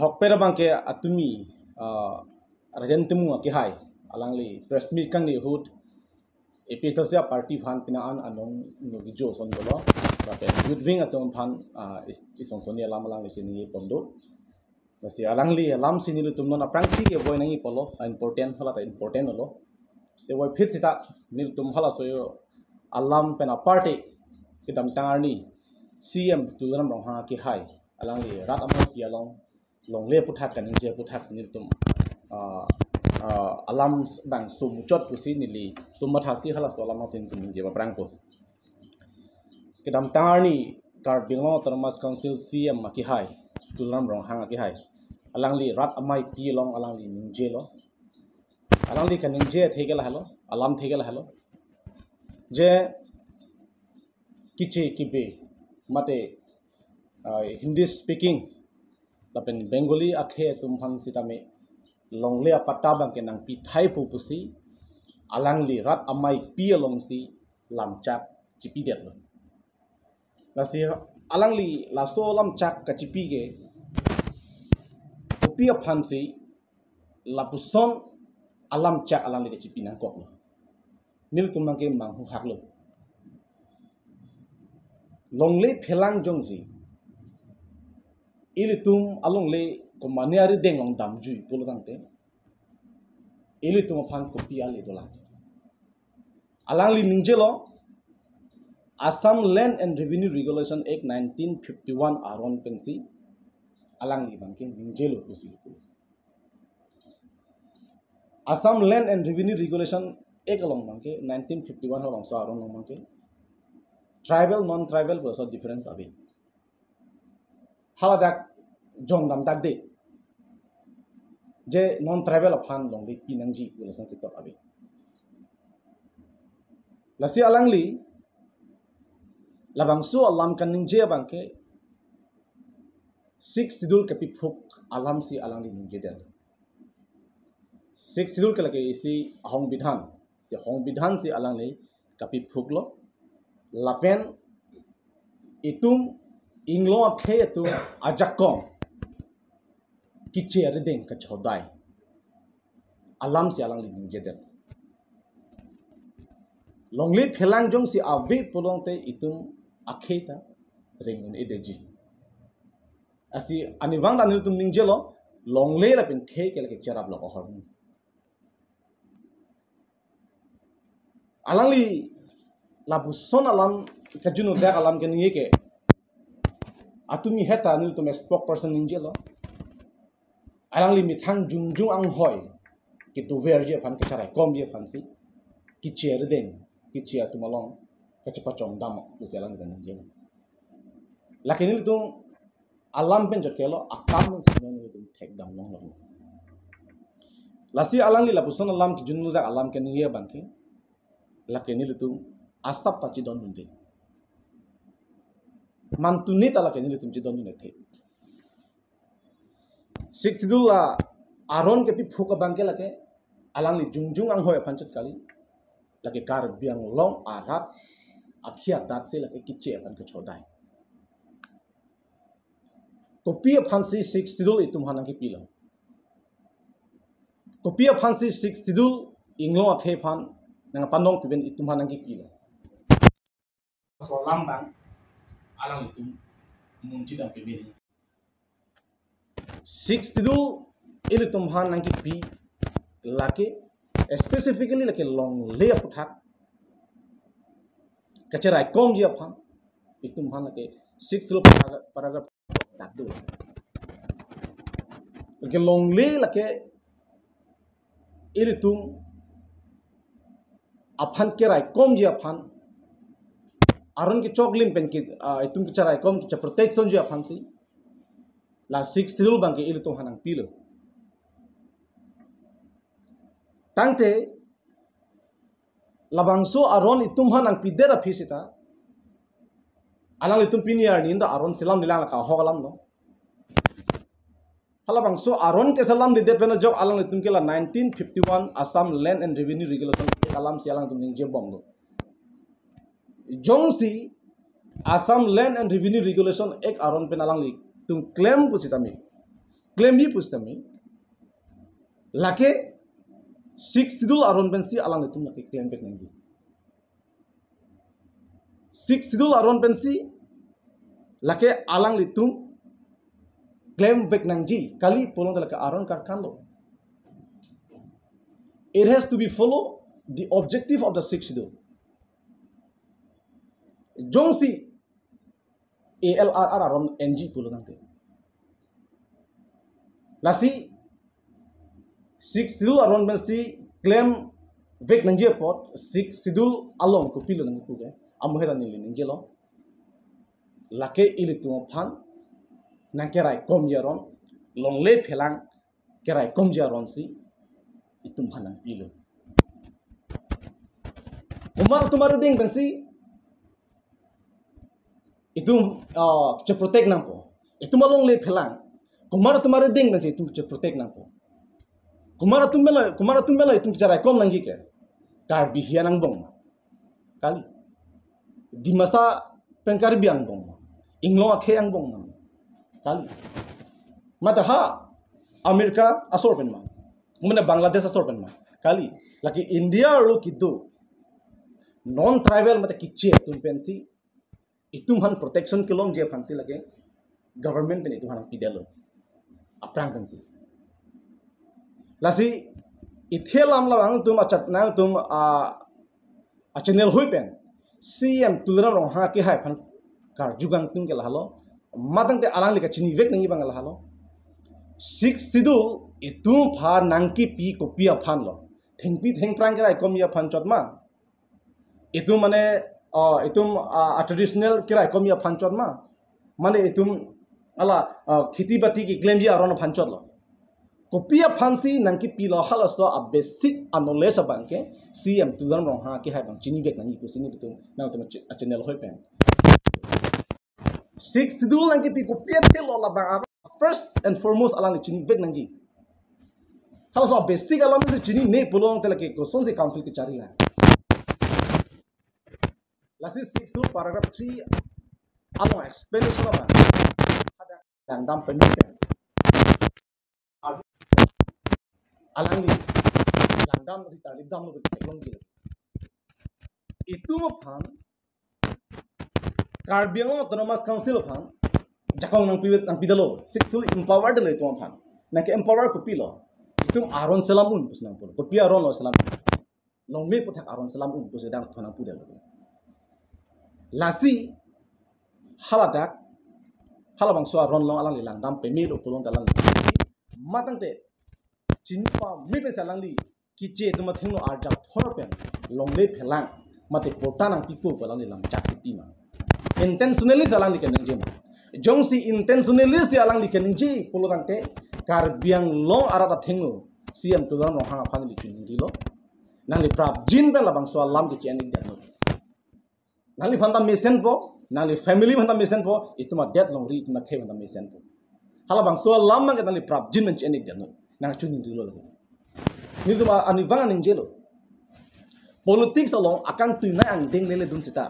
hok pera bangke atumi Rajen Timung ke hai alangli press meet kang ni hut APHLC party phan pinaan anong nugijo son bolo lapen youth wing atum phan isong soni alam alang lekini pondo nasi alangli alam sini lu tumno na prangsi ke boy nangi polo important hala ta important lo te boy fit sita nil tum hala soyo alam pena party kidam tangarni CM tulanam rong ha ki hai alangli rat amoi pi along long le puthak kaning je puthak sinil tum alam bang sum chot pusi nili tumma thasi hala so alam sin tum je prang po kidam tangarni kar bilmo termas council CM ki hai tulanam rong hang ki hai alangli rat amai pi long alangli ningje lo alangli kaning je thegela halo alam thegela halo je kiche kibe mate Hindi speaking lapen Bengali akhe tumhan sitame longle apata bang kenang pi thai pu pusi alangli rat amai pi along si lamchak chipi det lo nasi alangli laso lamchak ka chipi ge kopi aphan si lapuson alam chak alangli ka chipi nang kok lo nil tumang ke manghu hak lo longle phelang jongji ilitum along le ko maniari deng long dam jui polo tangte ilitum phan kopi ale dola alang li ningjelo Assam Land and Revenue Regulation Act 1951 aron pensi alang li bangke ningjelo pusi Assam Land and Revenue Regulation Act along bangke 1951 along so aron long bangke tribal non tribal was a difference abi hala dak jong dam dak de je non tribal aphan long de pinangji relation kitok abi lasi alangli labangsu alam kaning je bangke 6 sidul kepi phuk alam si alangli ningje del 6 sidul kala ke isi hong bidhan si alangli kepi phuk lo lapen itum inglo aphe tu ajakong kiche redeng ka chodai alam si alang liding jedel longli phelang jong si ave polong te itum akheta rengun edeji asi aniwang danil tum ningjelo longle la pin khe kel ke charab lo hor alangli labu son alam kajunu dak alam ke niye ke atumi heta nil tum spokesperson ningjelo alangli mithang jungjung ang hoy ki tu ver je phan ke charai kom je phan si ki cher den ki chia tu malong ka chapa chom dam tu selang den je lakin nil tum alam pen jot kelo akam sin nil tum thek dam long long lasi alangli labuson alam ki junnu da alam ke niye banke lakin nil tum asap ta chi don de mantuni tala ke nil tum chi don ne the siksidula aron ke pi phuka bangke lake alangli jungjung ang hoy phanchut kali lake kar biang long arat akhia dat se lake kiche pan ke chodai kopi phansi siksidul itum hanang ki pilo kopi phansi siksidul inglo akhe phan nang panong piben itum hanang ki pilo so lambang alang itum munchi dam piben 62 ilitum han nangki pi lake specifically lake long le puthak kacherai kom ji aphan itum han lake 6 paragraph dak do lake long le lake ilitum aphan kerai kom ji aphan aron ki choklim pen ki itum ki charai kom ki protection ji aphan si la 6 sidul bangke ilitum hanang pilo tangte labangso aron itum hanang pidera phisita alang itum piniar ni inda aron silam dilang ka hogalam no halabangso aron ke salam de pena jok alang itum ke la 1951 Assam Land and Revenue Regulation alam si alang tum je bom do jongsi Assam Land and Revenue Regulation Act aron pen alang li tum claim pusitami claim hi pustami lake 6 sidul aron pensi alang itum lake claim vek nangi 6 sidul aron pensi lake alang litum claim vek nangi kali polong lake aron kar kando. It has to be follow the objective of the 6 sidul jongsi ALRR aron NG polong nante lasi 6 sidul aron pensi claim vek nangi pot 6 sidul along ko pilo nangi kuge amuhera nili ninjelo lake ilitu phan nang kerai kom yaron long le phelang kerai kom yaron si itum phanang pilo tumar ding pensi itum che protect nang po itum along le phelang tumar ding pensi itum che protect nang po kumara tumbela itum kerai kom nang jike kar bihianang bong kali di masa pengkar biang bong inglo akhe ang bong kali mata ha Amerika asor penma mena Bangladesh asor penma kali laki India lo kitu non tribal mata kiche tum pensi itum han protection kilong je fansi lage government pen itu han pidelo aprang pensi lasi ithelam la ang tum achat na tum a channel hoi pen CM tulra rong ha ke hai phan kar jugang tung ke halo matang te alang lika chini vek nangi bangal halo 6 sidul itum pha nangki pi ko pia phan lo thengpi theng prang ke rai komia phan chotma itum mane itum a traditional ke rai komia phan chotma mane itum ala khiti bati ki claim ji aron phan chot lo kopia phansi nangki pi lo halo so a basic knowledge abangke CM tulra rong ha ke hai bang chini vek nangi ko sini bitum nang tum a channel hoi pen 6 sidul nangki pi ko pia te lo la bang first and foremost alang ni chini vek nangi halo so basic alang ni chini ne pulong te lake ko sonse council ki chari la lasi 6 to paragraph 3 alo explanation ba ada landam penyikan alang ni landam rita lidam lo kelong gila itu mo phan Karbiang Autonomous Council phan jakong nang pidalo 6 to empowered le to phan nang ke empower ko pilo itum aron selamun pusnang pul ko pi aron lo selam long me puthak aron selamun pus sedang thona pudalo lasi haladak halabang so aron long alang li landam pe me lo pulong dalang matang te chinpa me pe salang li kiche tuma thengno arjak thor pen long le phelang mate portanang pipu palang li lam chak pi ma intentionally salang li kening jem jongsi intentionally si alang li kening ji pulong te karbiang long arata thengno CM tudan no hang phan li chuning di lo nang li prap jin pe labang so lam ki chening de no nang li phanda mission po nang li family phanda mission po ituma death long ri ituma khe phanda mission po hala bang so lam mang nang li prap jin men chening de no nang chuning di lo ni duma ani wang aning jelo politics along akang tu na ang ding lele dun sita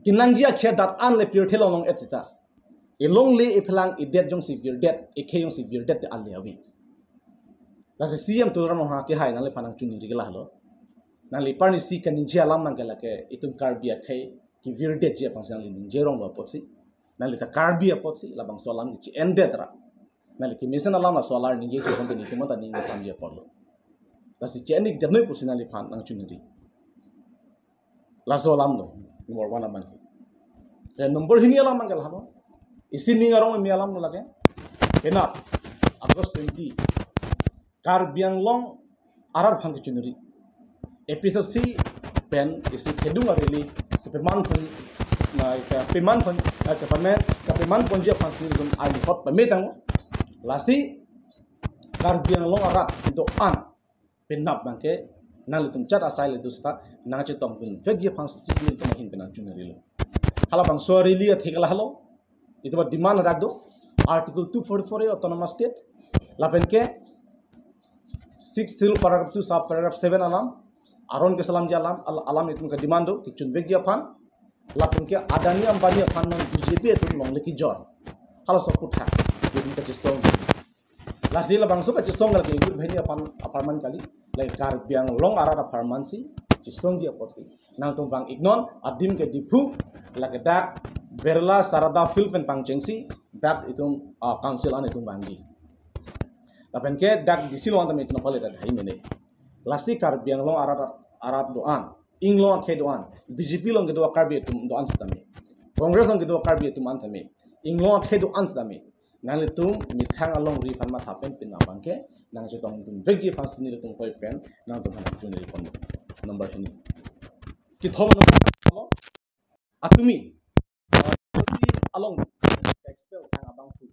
kinangjia khe dat an le pure thelo long et sita e long le e phlang e dead jong si vir dead e khe jong si vir dead te al le awi la se CM to ram ha ke hai na le phanang chuning ri gala halo na le parni si kan ninja lam mang gala ke itum karbia khe ki vir dead je pang sang le ninja rong lo potsi na le ta karbia potsi la bang so lam ki ended ra na le ki mission alam la so lar ninja ki kon te ni tumata ni sam je porlo la si chenik de noi pusina le phan nang chuning ri la so lam no number 1 aman ke number hini alam mang gala halo isin ni ngarong mi alam no lage ena August 20 Karbiang long arar phang chunuri APHLC pen isi kedung areli kepeman pun na kepeman pun kepeman pun je pasti dum ali hot pametang lasi Karbiang long arat untuk an penap bangke nang tum chat asai le dusta nang che tom pun vegye phang si ni tum hin penang chunuri lo hala bang so reli thekala halo itu ba demand rak do article 244 autonomous state lapen ke 6 thil paragraph 2 sub paragraph 7 alam aron ke salam jalam alam itu ke demand do kichun vegya phan lapen ke adani ambani phan nang BJP itu long leki jor hala so putha building ka chisong last year labang so ka chisong la ke good bheni apan apartment kali like kar biang long ara apartment si chisong dia posi nang tung bang ignon adim ke dipu la ke dak berla sarada fil pen pangchengsi dak itum council an itum bangi lapen ke dak disilon ta mit na pale ta hai mene last year kar biang long ara doan inglong ke doan BJP long ke do kar bi itum doan stami Congress long ke do kar bi itum antame inglong ke doan stami nang litum mithang along refund ma thapen pin abang ke nang chitong tum vegi pasni litum koi pen nang tum han junri kon number ini ki thom no atumi along expel kang abang tu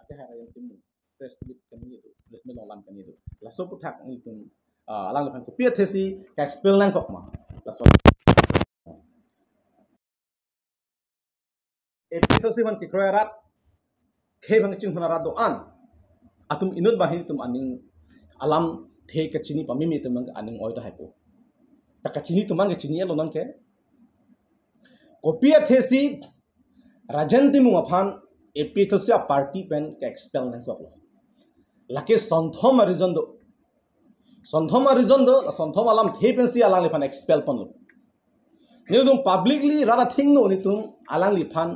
ate ha Rajen Timung press meet kan ni tu press meet lam kan ni tu la so puthak litum alang lepan ko pia thesi expel nang kok ma la so APHLC man ki kroyarat khebang ching honara do an atum inut bahin tum aning alam the ka chini pamimi tum aning oida haipo ta ka chini tumang ke chini elo nang ke kopia thesi Rajen Timung aphan APHLC party pen ka expel nang ko lake sonthom reason do sonthom alam the pen si alang lepan expel pon lo ni tum publicly rada thing no ni tum alang lepan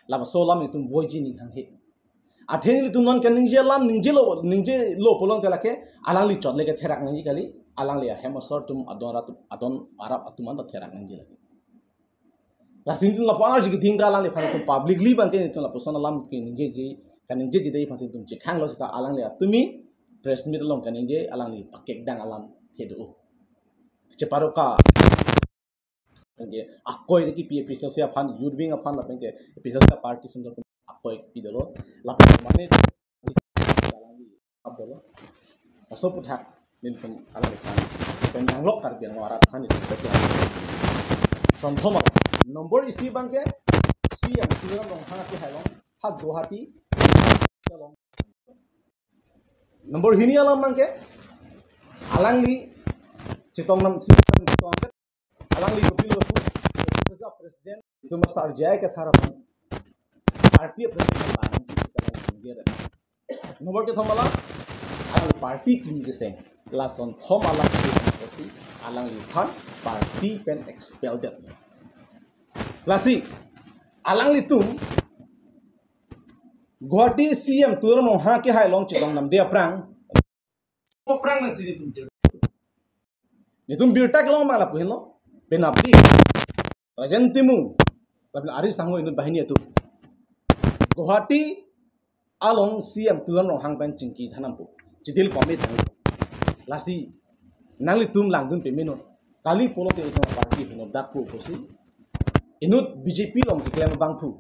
laba solam ni tum boyji ni hang he atheni li tunon kan ninje lam ninje lo polong telake alang li chotle ke therak ngi kali alang li hemasor tum adon arab atuman ta therak ngi lagi la sintin la panar ji ding alang li phane tum publicly ban ke tum la personal lam ke ninje ji kan ninje ji dei phase tum chi khang lo sta alang li atumi press meet long kan ninje alang li pakek dang alam thedu che paroka nge akoi de ki APHLC aphan youth wing aphan la pen ke APHLC party sendor akoi pidolo la mane abdolo aso puthak niltum ala lekhan pendang lok kar biang warat khan ni tete sonthoma number isi bangke CM tiram rong hang ki hailong hak Guwahati number hini alam bangke alangli chitong nam CM chitong alangli kopil lo president itu masar jaya ke tharapan party president banang ki salang ngere nomor ke thomala alang party kim ke seng lason thomala ki alang lithan party pen expelled lasi alang litum Guwahati CM turam ha ke hai long chitong nam dia prang na siri tum nitum birta ke long mala puhelo penapti Rajen Timung tapi ari sango inut bahini itu Guwahati along CM tulan rong hang pen chingki thanampu chidil pamit lasi nangli tum langdun pemino kali polo te itu party hino dakpu kosi inut BJP long diklaim bangpu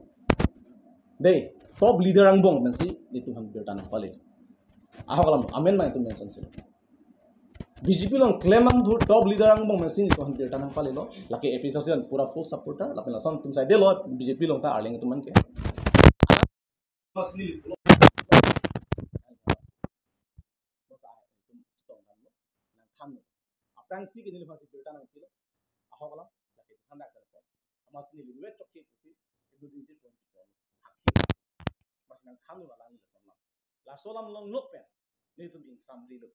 dei top leader ang bong mensi itu han bertan pale ahokalam amen ma itu mention sila BJP long claim ang top leader ang bong mensi itu han bertan pale lo laki APHLC pura full supporter lapen lason tum sai de lo BJP long ta arling itu man ke Masli aprang si ke nil phasi berta nang kilo ahokala lake thanda kar po masni liwe chokki kusi edu din din ponti ko masnan khanu la lang la solam long lok pe ni tum in samri lo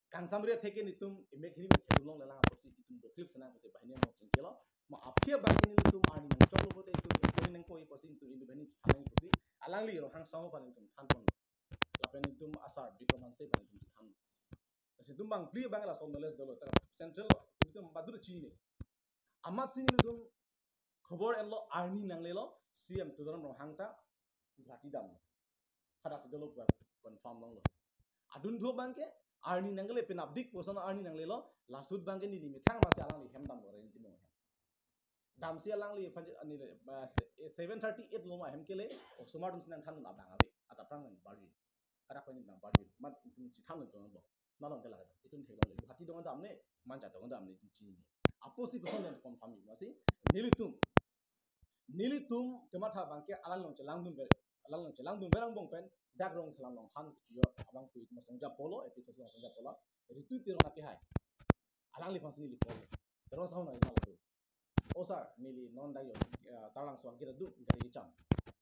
kan samri theke ni tum imekhini me thulong la lang posi tum do clip sana ko bahine mo chingkelo ma apke bagini ni tum ani nang choklo bote tum ko nang ko posi tum indu bani thanang posi alang li ro hang saw pan tum than pon la pen tum asar bikoman se pan tum than kasi tumbang bli bang la sondoles dolo ta central itu madur chini amat sini dum khobor elo arni nang lelo CM tudaram rohangta Guwahati dam khada sedolo confirm long lo adun dho bangke arni nangle penabdik poson arni nang lelo lasut bangke ni limi thang mase alang li hem dam gore inti mo dam si alang li 738 lo ma hem kele oksumar dum sinan than na bangabe ata prang nang bari kada ko ni nang bari mat tum chi thang to no nalong tela itum thelo le Guwahati dong dam ne manja dong dam ne chi aposi ko son confirm masi nilitum kematha bangke alang long berang bong pen dak rong thlang long han yo abang tu itu songja polo episode songja polo ritu tirona ke hai alang li fasni li polo terus hauna ina lo osa nili non da yo talang so gira du gari cham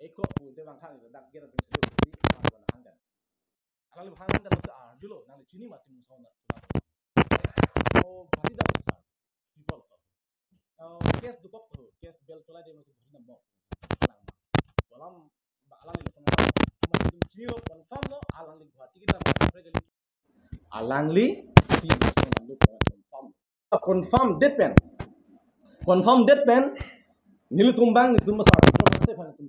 Eko pun te bang khang itu dak kira pun sedu di mana hanggan. Alang li hanggan dan masa dulu nang li cini mati musau na. Oh bari dak besar. People ko. Kes dukok tu, kes bel tola dia masih beri nama. Alang ma. Walam alang li sama masih tu cini lo confirm lo alang li buat kita mereka li. Alang li si musau na lu confirm. Confirm dead pen. Confirm dead pen. Nilu tumbang ni tumba sar. Masih pan tum.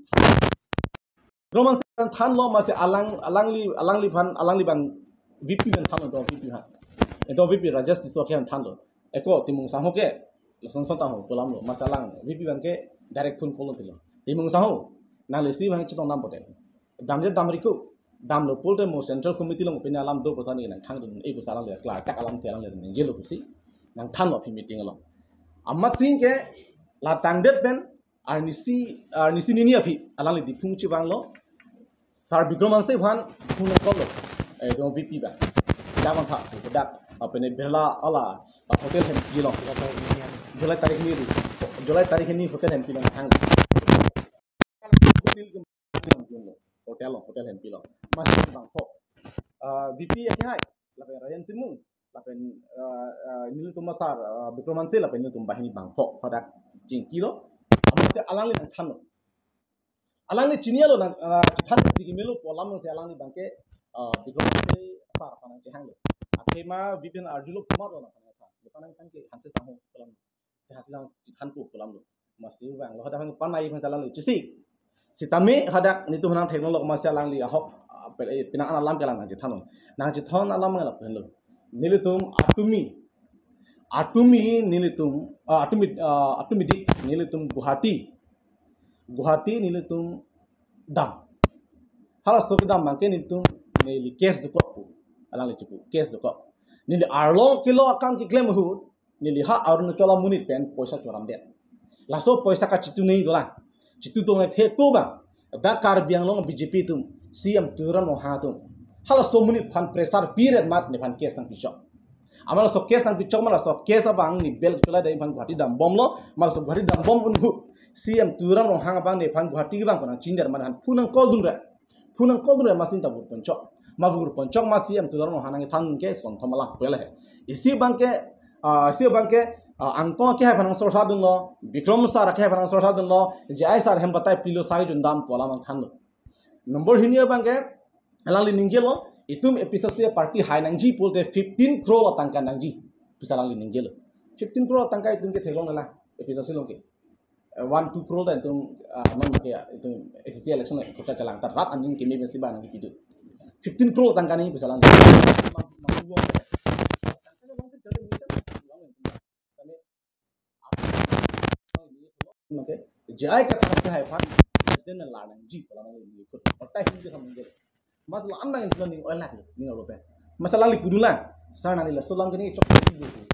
Roman se than lo masih alang li ban VP ban than lo VP han. Itu VP Rajas diso ke than lo. Eko timung saho ke langsung sota ho polam lo masih alang VP ban ke direct phone call lo. Timung saho nang lesi ban chitong nam bote. Dam je dam riku dam lo polte mo central committee lo pina alam do pertani nang khang dun e bu salang le klar tak alam te alang le nang yelo kusi nang than lo phi meeting lo. Amma sing ke la tangdet ben arnisi nini api alang le dipung chi bang lo sar bigroman se bhan phun ko lo e do VP ba da bang tha dak apne berla ala hotel hem gilo Julai tarikh ni hotel hem pilang hang hotel hem pilang masih bang pok VP ya hai lapen Rajen Timung lapen nilu tumasar bigroman se lapen nilu tumbahini bang pok pada jingki lo amase alang li than lo alang li chinia lo nang than jigi melu polam se alang li bangke bigroman se asar panang chehang lo akhema bibin arjulo kumar lo nang panang kan ke hanse sahu polam te hasil than pu polam lo masih bang lo hadak panai phasalang li chisi sitame hadak nitu hanang teknologi masih alang li ahok pinang alam kalang nang than lo nang thon alam ngala penlo nilitum atumi nilitum atumidi nilitum Guwahati nilitum dam hala sok dam bangke nilitum nili kes dukok pu alang le cipu kes dukok nili arlo kilo akam ki claim hu nili ha arun chola munit pen poisa choram de laso poisa ka citu nei dola citu to the ko ba da kar biang long BJP tum CM turan mo ha tum hala so munit phan pressure period mat ne phan kes nang pichok amala so kes nang pichok mala so kes abang ni bel chola dai phan Guwahati dam bom lo mala so Guwahati dam bom unhu CM turan mo hang abang ne phan Guwahati ki bang phan chinder man han punang kol dun ra masin tabur poncok mavur poncok ma CM turan mo hanang than ke son thomala pele he isi bang ke angto ke ha phan sor sa dun lo Vikram sar ke ha phan sor sa dun lo je ai sar hem batai pilo sai dun dam pola man khan lo number hinia bang ke alali ningjelo itum APHLC party high nangji polte 15 crore tangka nangji pisalang li ningjelo 15 crore tangka itum ke thelong la APHLC long ke 1-2 crore dan itum man ke itum ACC election kota chalang tar rat anjing kemi besi ba nang pidu 15 crore tangka ni pisalang make jai ka tha hai phan president la nangji pola man li ko otta hindi ham nge masala amang ning ola ni ngalo pe masala li pudula sana ni la solang ni chok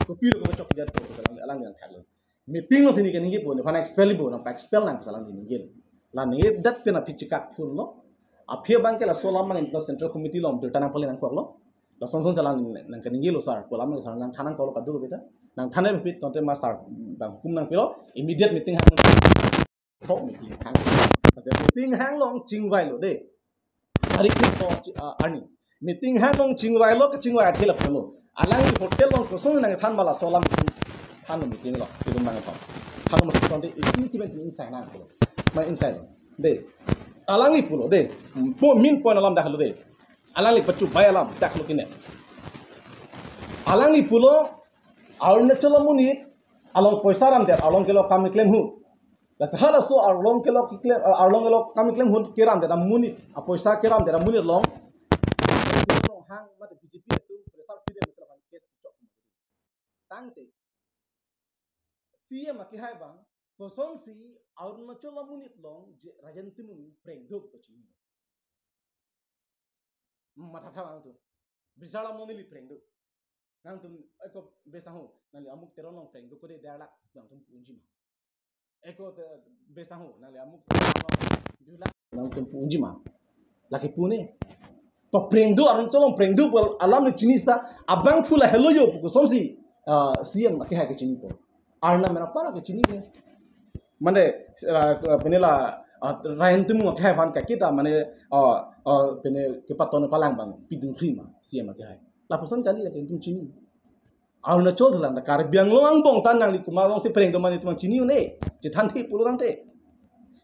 ko pilo ko chok jar ko salang alang yang thalo meeting lo sini keningi po ne phana expel bo na pa expel nang salang ni ngel la ni dat pe na pichika phun lo aphe bang ke la solam man in central committee lo data nang pole nang ko lo la son salang nang keningi lo sar pola man salang nang thanang ko lo ka du beta nang thane bit tonte ma sar bang hukum nang pilo immediate meeting hang ko meeting hang meeting hang long chingwai lo de hari ko ani meeting hang long chingwai lo ke chingwai athela phelo alang hotel long kosong nang than bala solam than meeting lo idum bang ko than mo tonte isi siben inside nang ko ma inside de alang li pulo de po min po alam dakhlo de alang li pachu bay alam dakhlo kine alang li pulo Arunachal munit along poisa ram der along kelo kami claim hu la sahala so along kelo kami claim hu kiram der munit a poisa kiram der munit long hang mat BJP tu pressure pide misal kan kes chok tangte CM ki hai bang kosong si Arunachal munit long Rajen Timung preng dok ko chi mata tha bang tu bisala monili preng dok nang tum eko besahu nali amuk teronong freng dukode dalak nang tum punji ma eko besahu nali amuk dula nang tum punji ma laki pune to prengdu arun solong prengdu pol alam ni chinista abang phula hello yo ko somsi CM ki ha ke chini ko arna mena para ke chini ke mane penela Rajen Timung ke fan ka kita mane pene ke paton palang bang pidung prima CM ke hai la person kali la kentum chini Arunachal thalang da Karbiang loang bong tan nang li kumalong se preng do mani tumang chini ne je than thi pulurang te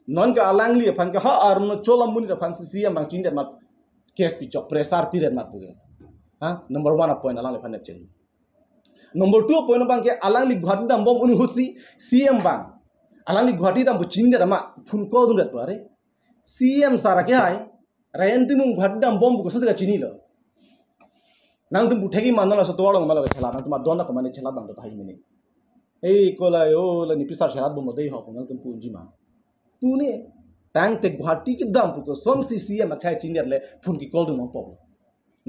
non ka alang li fan ka ha Arunachal amuni da fan CM bang chini mat case pi chok pressar period mat buge ha number 1 point alang le fan ne cheli number 2 point bang ke alang li ghat dam bom uni hutsi CM bang alang li ghati dam bu chini da ma phun ko dum dat pare CM sara ke hai Rajen Timung ghat dam bom bu ko sa chini lo nang tum buthegi manala so tawalong malaga chela nang tum adona kamane chela bang do thai mini ei kola yo la ni pisar chela bom dei ho nang tum punji ma pune tang te guhati ki dam pu ko som CCM akai chindiat le phun ki kol du no pop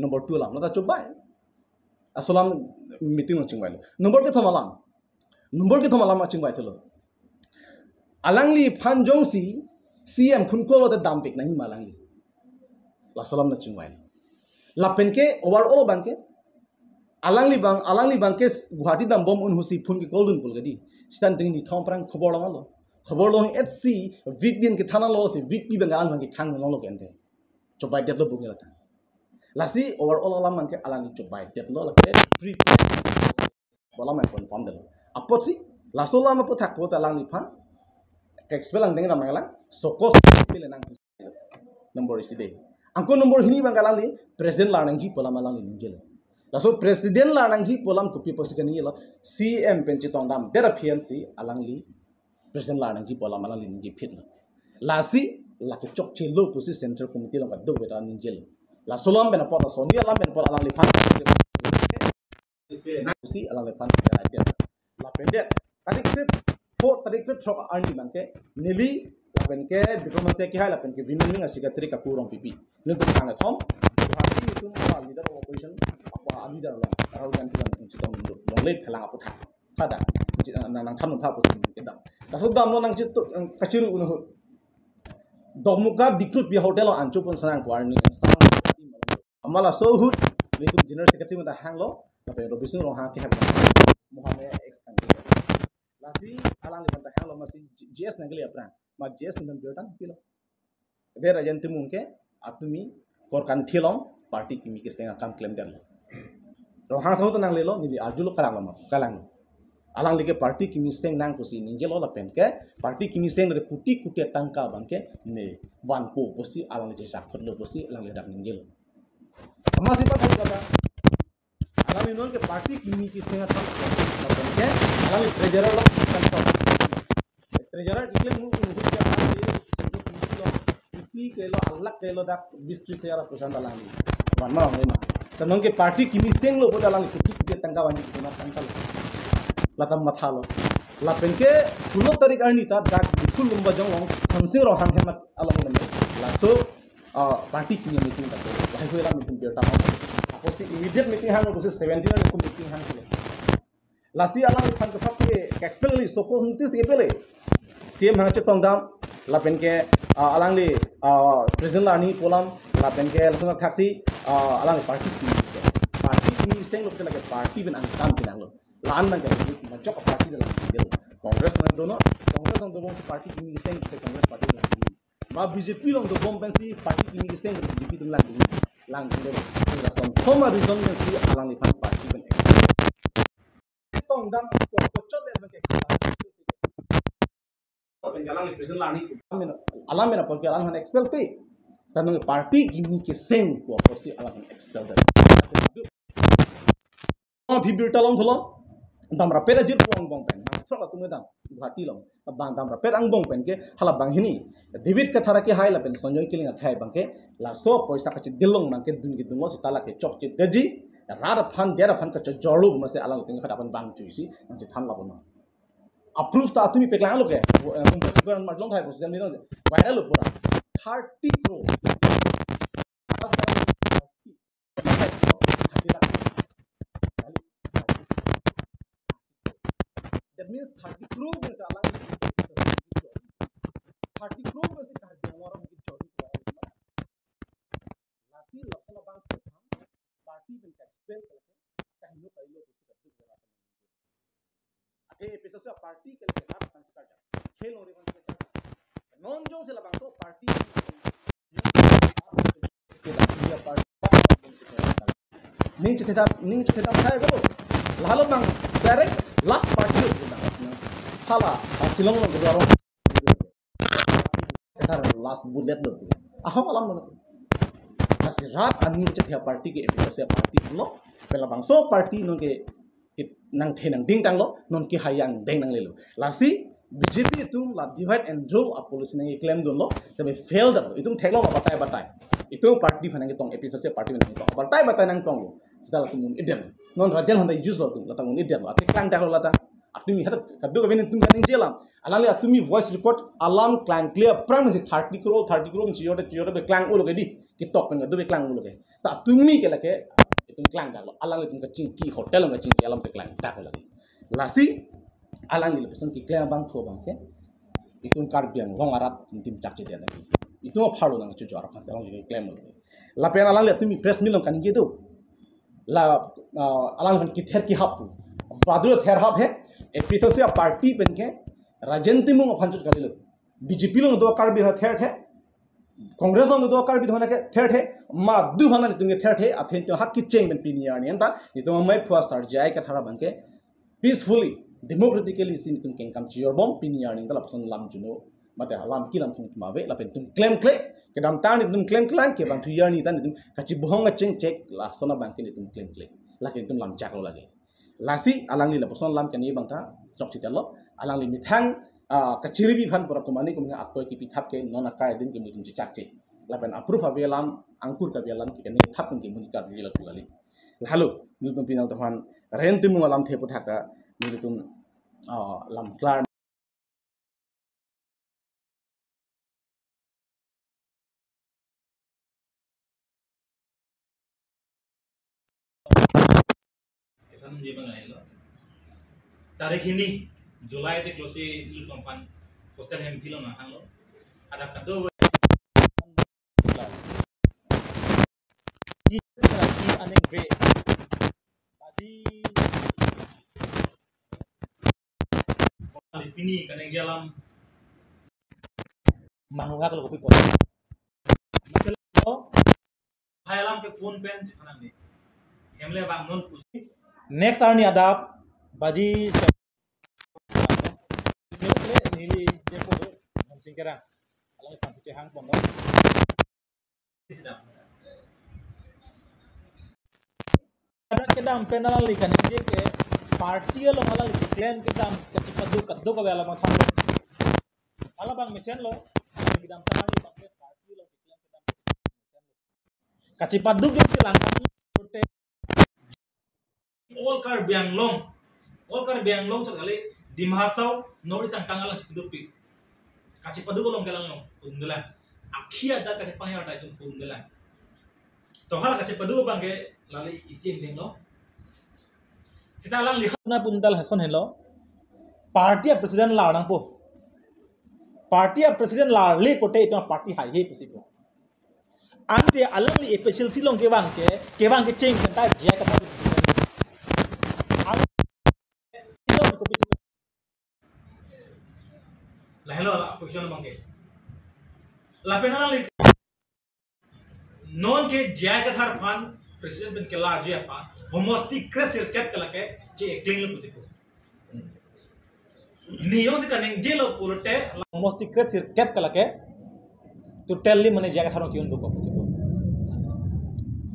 number 2 lam na chobai asolam meeting no chingbai number ke thomalam ma chingbai thelo alangli phanjong si CM phun ko lo te dam pek nahi malangli la solam na chingbai lapen ke overall bangke alangli bang ke guhati dam bom un husi phun ke golden pul gadi stan ting ni thom prang khobor lo HC VPN ke thana lo se VP bang alang bang ke khang lo kente chobai det lo bung la ta lasi overall alam bang ke alang chobai det lo la ke pre bola mai confirm de apot si lasola ma po thak po ta alang ni phan expelang deng ram ngalang sokos pile nang number isi angko nomor hini bangkalan li presiden lanang ji polam alang ni ngel laso presiden lanang ji polam kopi posikan ni lo CM penci tongdam dera PNC alang li presiden lanang ji polam alang li ngi fit lo lasi la ke chok che lo posi central committee lo ka do beta ni ngel la solam bena pota sonia lam ben pol alang li phan na si alang li phan la pendet tarik trip tarik trip chok arni bangke nili lapen ke diplomacy ki hala pen ke winning secretary ka kurong pipi ne to kang thom party itu leader of opposition apa leader lo Rahul Gandhi kan chitong do longle phelang apu tha kada nang tham tha posin kedam kaso dam no nang chit kachiru uno dogmuka dikrut bi hotel anchu pon sanang warni amala so hut ne to general secretary ma hanglo lapen robisung ro ha ke ha mohammed ex kan lasi alang li banta hanglo masi GS nangli apran ma GS nang biotan pilo de Rajen Timung ke atumi kor kan thilom party kimi ke senga kam claim der ro ha so to nang lelo ni arjulo kalang alang li ke party kimi seng nang kusi ningelo la pen ke party kimi seng re kuti tangka bangke ne wan po posi alang li sa khotlo posi alang li dak ningelo amma sipa kata alang li non ke party kimi ke senga tham la pen ke alang li treasurer lo treasurer declare mu ke kelo alak kelo dak bistri se ara prashant alangi wanma ngema sanong ke party kimi seng lo boda alangi kuti tangka wani kuna tangka latam mathalo lapen ke kuno tarik arni ta dak bikul lumba jong long thamsing ro han hemat alang nem la so party kimi meeting ta lai hoila meeting berta apo si immediate meeting han ko 17 na ko meeting han kile lasi alang phan ka fak ke expel soko huntis ke pele CM hang chetong dam lapen ke alang li president lani polam lapen ke lasona thaksi alang party kimi seng lo ke party ben ang kam tinang lo lan man ke majok party de la congress man dono congress on the bom party kimi seng ke congress party la ma BJP on the bom pensi party kimi seng ke BJP tum lang de la son thoma reason men si alang li phan party ben tong dam ko chot de ben ke alang li president lani alam mena porque alang han expel pe tanong party kimi ke seng ko posi alang expel da bibir talong tholong dam rapera jir pong bong pen sokla tume dam guhati long bang dam rapera ang bong pen ke hala bang hini david ka thara ke haila pen sonjoy kiling khai bang ke la so poisa ka chi dilong mang ke dun ki dungo si tala ke chok chi deji rara phan dera phan ka jorlu ma se alang ting khata pan bang chuisi ang chi tham la bon approve ta tumi peklang lo ke mumbai super mar long thai social media viral pura 30 crore that means 30 crore में से अलग 30 crore में से कर दिया और उनकी चोरी हुआ है लासी लखनऊ बैंक के हम पार्टी में एक्सपेल करके कहीं नो कहीं लोग उसको करते हुए रहते हैं अरे पैसा से पार्टी के लिए लाभ कंस कर खेल और इवन के non jong sila bangso party ning cetap saya go lalu bang direct last party hala silong lo gedaro kata last bullet lo ahok alam lo kasi rat ani cetap party ke APHLC party lo pela bangso party non ke nang thenang ding tang lo non ki hayang deng nang lelo lasi BJP itu la divide and rule a policy nang claim don lo sabe failed itu theklo lo batai itu party phanang tong APHLC party nang tong batai nang tong lo sedal tumun idem non rajan honda use lo tung latang idem lo ate klang taklo lata atumi hat kaddo ka benin tum kaning jelam alali atumi voice record alarm clang clear prang si 30 crore chiyo be clang ulo ke di kitok pen do be clang ulo ke ta atumi ke lake itu clang taklo alali tum ka chingki hotel nga chingki alam te clang taklo lagi lasi alang ni lepeson ki clang bang tho bang ke itu kar biang long arat tim chak che dia lagi itu phalo nang chu jara khas alang ni claim lo la pen alang le atumi press mill kan ge do la alang kan ki ther ki hapu badro ther hap hai APHLC party pen ke Rajen Timung aphan chut kali lo BJP lo do kar bi ther the Congress lo do kar bi dhona ke ther the ma du bhana ni tunge ther the athen to hak ki cheng ben pin yar ni anta ni to mai phwa sar jai ka thara bang ke peacefully democratically sin tum ken kam chior bom pin yar ni ta la person lam juno mate alam ki lam thung ma be la pen tum claim ke dam ta ni tum claim ke bang thu yar ni ta ni tum kachi bohong cheng check la sona bang ke ni tum claim la ken tum lam chak lo lage lasi alang li la person lam kan ni bang ta sok chi telo alang li mithang kachiri bi phan pura kumani kumna akoi ki pithap ke non akai din ke mutum chak che la pen approve abelam angkur ka belam ke ni thap ke mun ka ri la kugali halo ni tum pinang to han ren tum alam the pu thaka ni tum lam klar Kita menjadi lo. Tarik ini Julai je close il kompan hotel hem film na hang lo. Ada kado ki aneng be badi ini kaneng jalam mangunga kalau kopi pot. Masalah lo hayalam ke phone pen thana ni. Hemle bang non pusi. Next arni adap baji nili tempo ham singkara alang pang piche hang pon ada kedam penal likan je ke party lo alang claim kedam kacipadu kaddo ka bela ma thang ala bang mesen lo kedam tamani bang party lo claim kedam kacipadu ke silangka all car biang long sekali di mahasau nori sangkang alang cipudupi kaci padu golong galang long pundelan akhi ada kaci pangya ada itu pundelan tohal kaci padu bangke lali isi ending lo kita alang lihat na pundal hason hello party president la nang po party president la le pote itu party hai he pusipo ante alang li APHLC long ke bangke cheng kata jia kata lah hello lah question bangke la penala lik non ke jaga thar phan president ben ke la je phan homosti cresel ket kala ke je clean lo pusiko niyo se kaneng je lo purte homosti cresel ket kala ke to tell li mane jaga thar tion do pusiko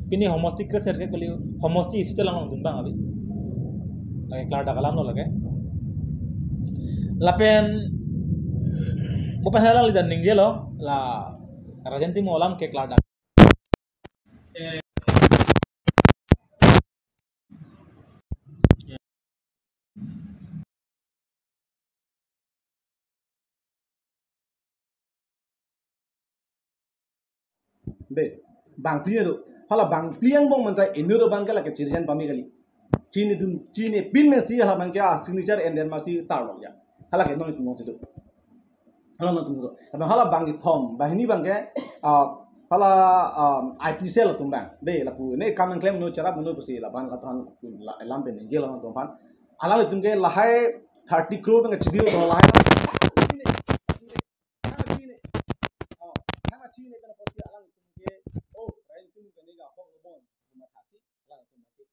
pini homosti cresel ke kali homosti isi telang dun bang abi lagi klar dakalam no lage lapen bukan halal dan ningje lo la Rajen Timung alam ke klar dak de bang pliang do hala bang pliang bong man ta enuro bang kala ke chirjan pami kali chini pin me si hala bang kya signature and then masi tar lo ya hala ke non tum sido hala non tum do hala bang di thom bahini bang ke hala IPCL tum bang de la pu ne kam claim no chara buno pusi la ban la tan lam pen ngel la tum pan ala tum ke la hai 30 crore bang chidio do la Tashi ni kan posi alang itu ke oh Rajen Timung kan ni ga hong lebon rumah Tashi alang itu mati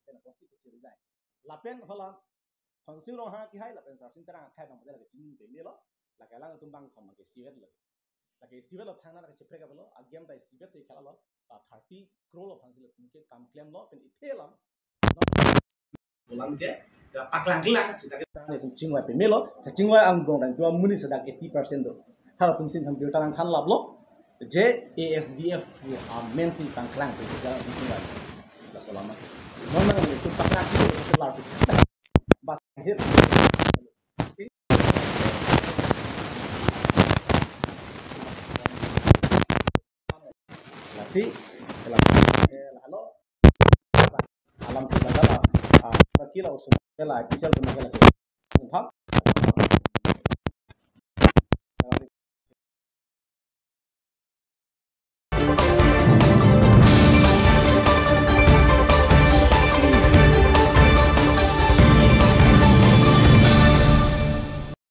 kan posi kecil design lapen hola konsing roh ha ki hai lapen sarsin terang khai bang pada ke cing be ni lo la ka alang itu bang thom ke siwet lo la ke siwet lo thang na ke chepre ka lo agam tai siwet te khala lo 30 crore lo phansil ke kam claim lo pen ithelam ulang ke paklang kelang sida ke tang itu cing wa pe melo cing wa ang gong dan tua muni sedak 80% do hal tumsin tham biota lang khan lab lo je ASDF men si tang kelang te jalan tumsin wa la selamat semua nang itu paklang itu selar bas akhir nasi halo alam kita adalah kila usum kila kisah kemana